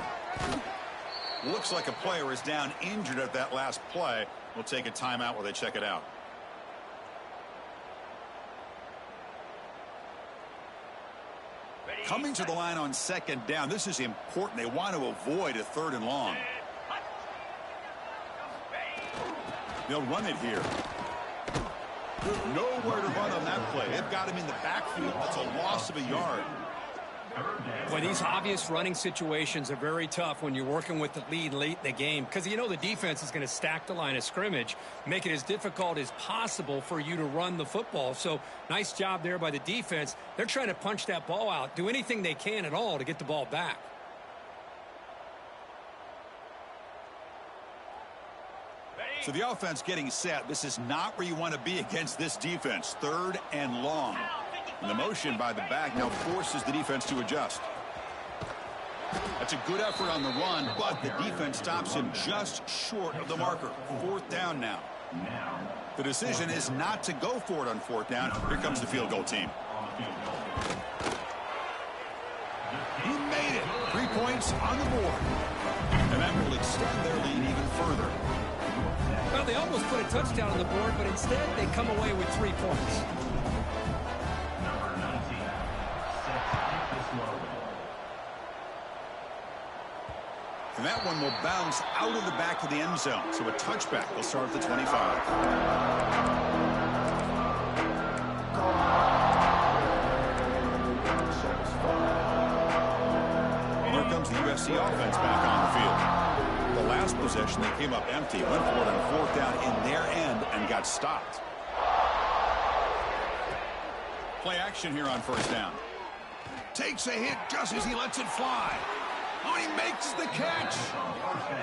Looks like a player is down injured at that last play. We'll take a timeout while they check it out. Coming to the line on second down. This is important. They want to avoid a third and long. They'll run it here. Nowhere to run on that play. They've got him in the backfield. That's a loss of a yard. Boy, these obvious running situations are very tough when you're working with the lead late in the game because you know the defense is going to stack the line of scrimmage, make it as difficult as possible for you to run the football. So nice job there by the defense. They're trying to punch that ball out, do anything they can at all to get the ball back. So the offense getting set. This is not where you want to be against this defense. Third and long. And the motion by the back now forces the defense to adjust. That's a good effort on the run, but the defense stops him just short of the marker. Fourth down now. The decision is not to go for it on fourth down. Here comes the field goal team. He made it. 3 points on the board. And that will extend their lead even further. Well, they almost put a touchdown on the board, but instead they come away with 3 points. And that one will bounce out of the back of the end zone. So a touchback will start at the 25. USC offense back on the field. The last possession, they came up empty, went for it on fourth down in their end and got stopped. Play action here on first down. Takes a hit just as he lets it fly. Oh, he makes the catch.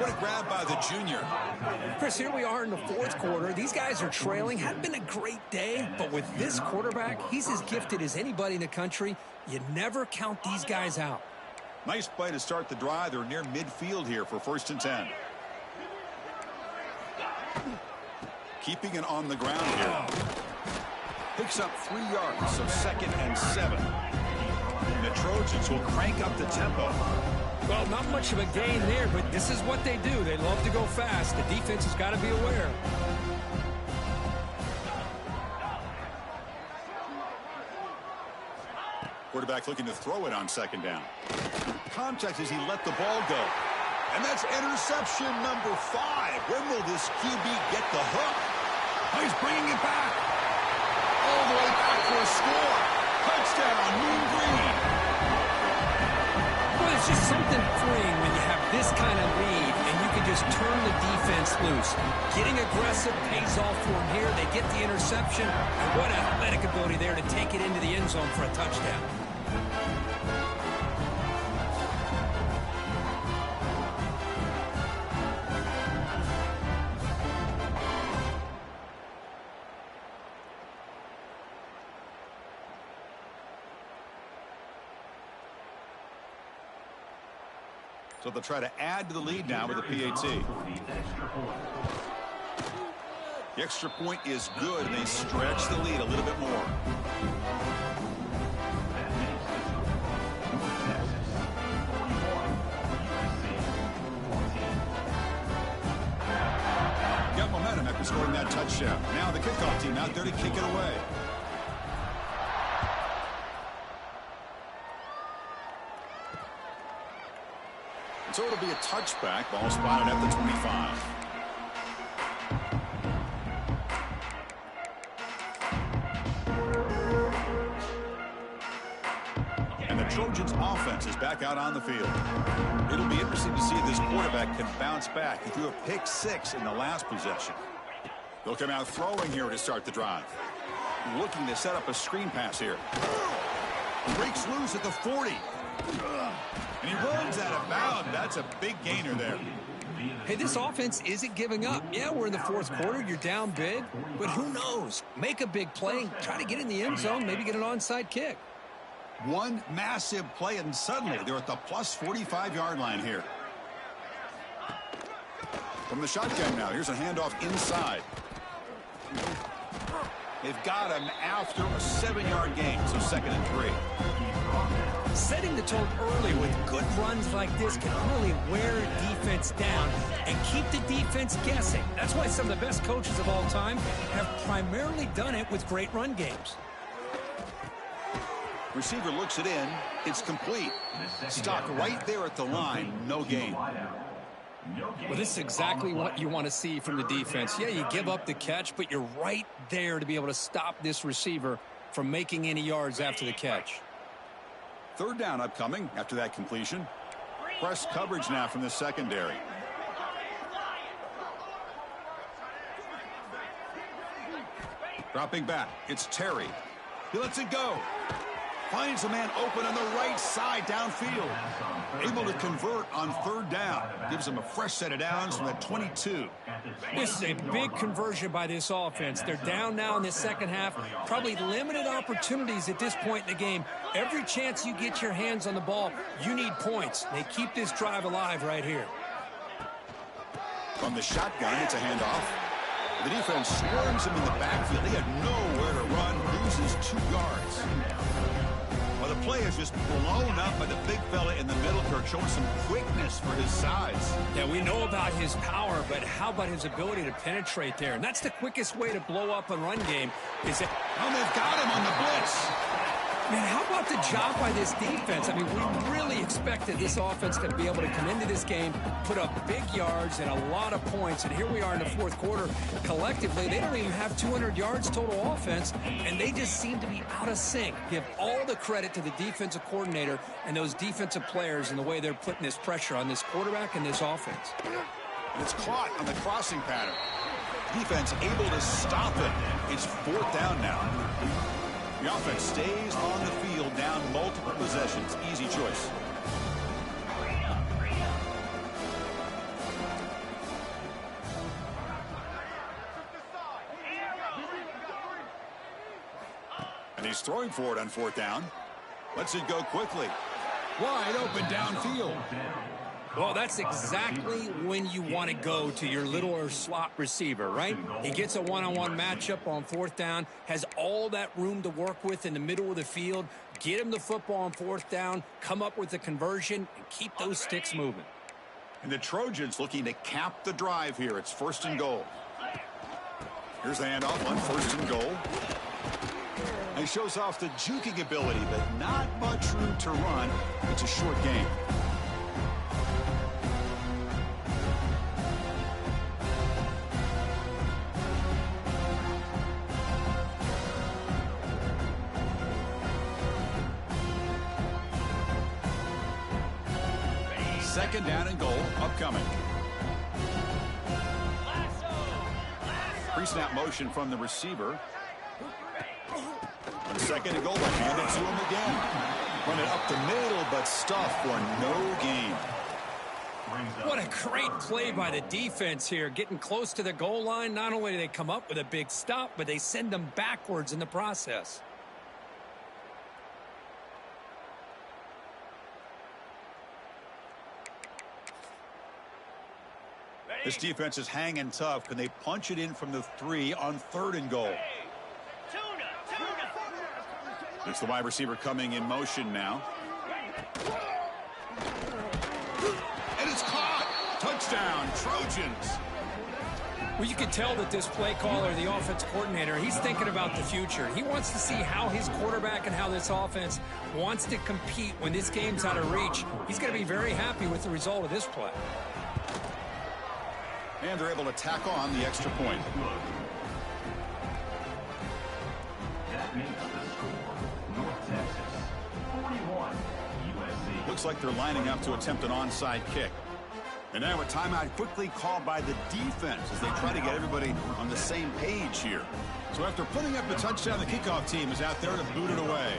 What a grab by the junior. Chris, here we are in the fourth quarter. These guys are trailing. Hadn't been a great day, but with this quarterback, he's as gifted as anybody in the country. You never count these guys out. Nice play to start the drive. They're near midfield here for 1st and 10. Keeping it on the ground here. Picks up 3 yards, so 2nd and 7. And the Trojans will crank up the tempo. Well, not much of a gain there, but this is what they do. They love to go fast. The defense has got to be aware. Quarterback looking to throw it on 2nd down. Contact as he let the ball go. And that's interception number 5. When will this QB get the hook? Oh, he's bringing it back. All the way back for a score. Touchdown, Mean Green. Well, it's just something freeing when you have this kind of lead and you can just turn the defense loose. Getting aggressive pays off for them here. They get the interception. And what athletic ability there to take it into the end zone for a touchdown. So they'll try to add to the lead now with the PAT. The extra point is good, and they stretch the lead a little bit more. Got momentum after scoring that touchdown. Now the kickoff team out there to kick it away. So it'll be a touchback. Ball spotted at the 25. And the Trojans offense is back out on the field. It'll be interesting to see if this quarterback can bounce back. He threw a pick 6 in the last possession. They'll come out throwing here to start the drive. Looking to set up a screen pass here. Breaks loose at the 40. And he runs out of bounds. That's a big gainer there. Hey, this offense isn't giving up. Yeah, we're in the fourth quarter. You're down big. But who knows? Make a big play. Try to get in the end zone. Maybe get an onside kick. One massive play, and suddenly they're at the plus 45-yard line here. From the shotgun now, here's a handoff inside. They've got him after a 7-yard gain, so 2nd and 3. Setting the tone early with good runs like this can really wear a defense down and keep the defense guessing. That's why some of the best coaches of all time have primarily done it with great run games. Receiver looks it in. It's complete. Stopped right there at the line. No gain. Well, this is exactly what you want to see from the defense. Yeah, you give up the catch, but you're right there to be able to stop this receiver from making any yards after the catch. 3rd down upcoming after that completion. Press coverage now from the secondary. Dropping back. It's Terry. He lets it go. Finds a man open on the right side downfield. Able to convert on 3rd down. Gives him a fresh set of downs from the 22. This is a big conversion by this offense. They're down now in the second half. Probably limited opportunities at this point in the game. Every chance you get your hands on the ball, you need points. They keep this drive alive right here. From the shotgun, it's a handoff. The defense swarms him in the backfield. He had nowhere to run. Loses 2 yards. Well, the play is just blown up by the big fella in the middle, Kirk, showing some quickness for his size. Yeah, we know about his power, but how about his ability to penetrate there? And that's the quickest way to blow up a run game. Is it? Oh, they've got him on the blitz. Man, how about the job by this defense? I mean, we really expected this offense to be able to come into this game, put up big yards and a lot of points. And here we are in the fourth quarter. Collectively, they don't even have 200 yards total offense, and they just seem to be out of sync. Give all the credit to the defensive coordinator and those defensive players and the way they're putting this pressure on this quarterback and this offense. And it's caught on the crossing pattern. Defense able to stop it. It's fourth down now. The offense stays on the field, down multiple possessions. Easy choice. And he's throwing for it on fourth down. Lets it go quickly. Wide open downfield. Well, that's exactly when you want to go to your littler slot receiver, right? He gets a one-on-one matchup on fourth down, has all that room to work with in the middle of the field, get him the football on fourth down, come up with the conversion, and keep those sticks moving. And the Trojans looking to cap the drive here. It's first and goal. Here's the handoff on first and goal. And he shows off the juking ability, but not much room to run. It's a short game. Second down and goal upcoming. Pre-snap motion from the receiver. On second and goal, they hand it to him again. Run it up the middle, but stuff for no gain. What a great play by the defense here. Getting close to the goal line, not only do they come up with a big stop, but they send them backwards in the process. This defense is hanging tough. Can they punch it in from the 3 on third and goal? It's the wide receiver coming in motion now. And it's caught. Touchdown, Trojans. Well, you can tell that this play caller, the offense coordinator, he's thinking about the future. He wants to see how his quarterback and how this offense wants to compete when this game's out of reach. He's going to be very happy with the result of this play. And they're able to tack on the extra point. That makes the score North Texas 41, USC. Looks like they're lining up to attempt an onside kick. And now a timeout quickly called by the defense as they try to get everybody on the same page here. So after putting up a touchdown, the kickoff team is out there to boot it away.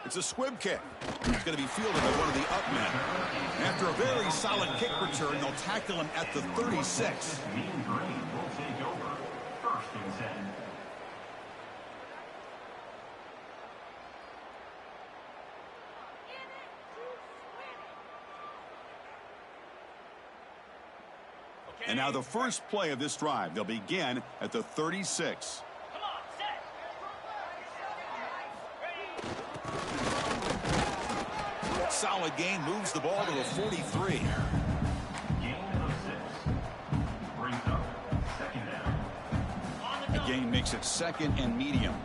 It's a squib kick. It's going to be fielded by one of the up men. After a very solid kick return, they'll tackle him at the 36. Mean Green will take over. First and 10. And now the first play of this drive. They'll begin at the 36. Solid gain, moves the ball to the 43. Gain of 6. Brings up second down. The gain makes it second and medium.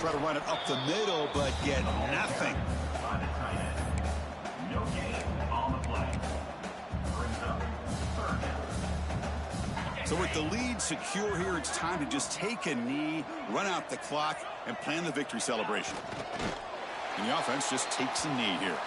Try to run it up the middle, but get nothing. By the tight end. No gain on the play. Brings up third down. So with the lead secure here, it's time to just take a knee, run out the clock, and plan the victory celebration. And the offense just takes a knee here.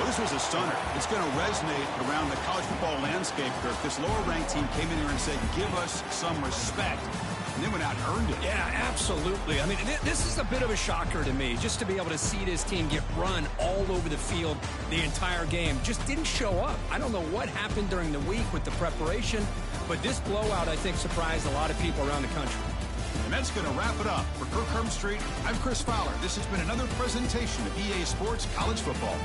This was a stunner. It's going to resonate around the college football landscape, Kirk. This lower-ranked team came in here and said, give us some respect. And they went out and earned it. Yeah, absolutely. I mean, this is a bit of a shocker to me, just to be able to see this team get run all over the field the entire game. Just didn't show up. I don't know what happened during the week with the preparation, but this blowout, I think, surprised a lot of people around the country. And that's going to wrap it up. For Kirk Street, I'm Chris Fowler. This has been another presentation of EA Sports College Football.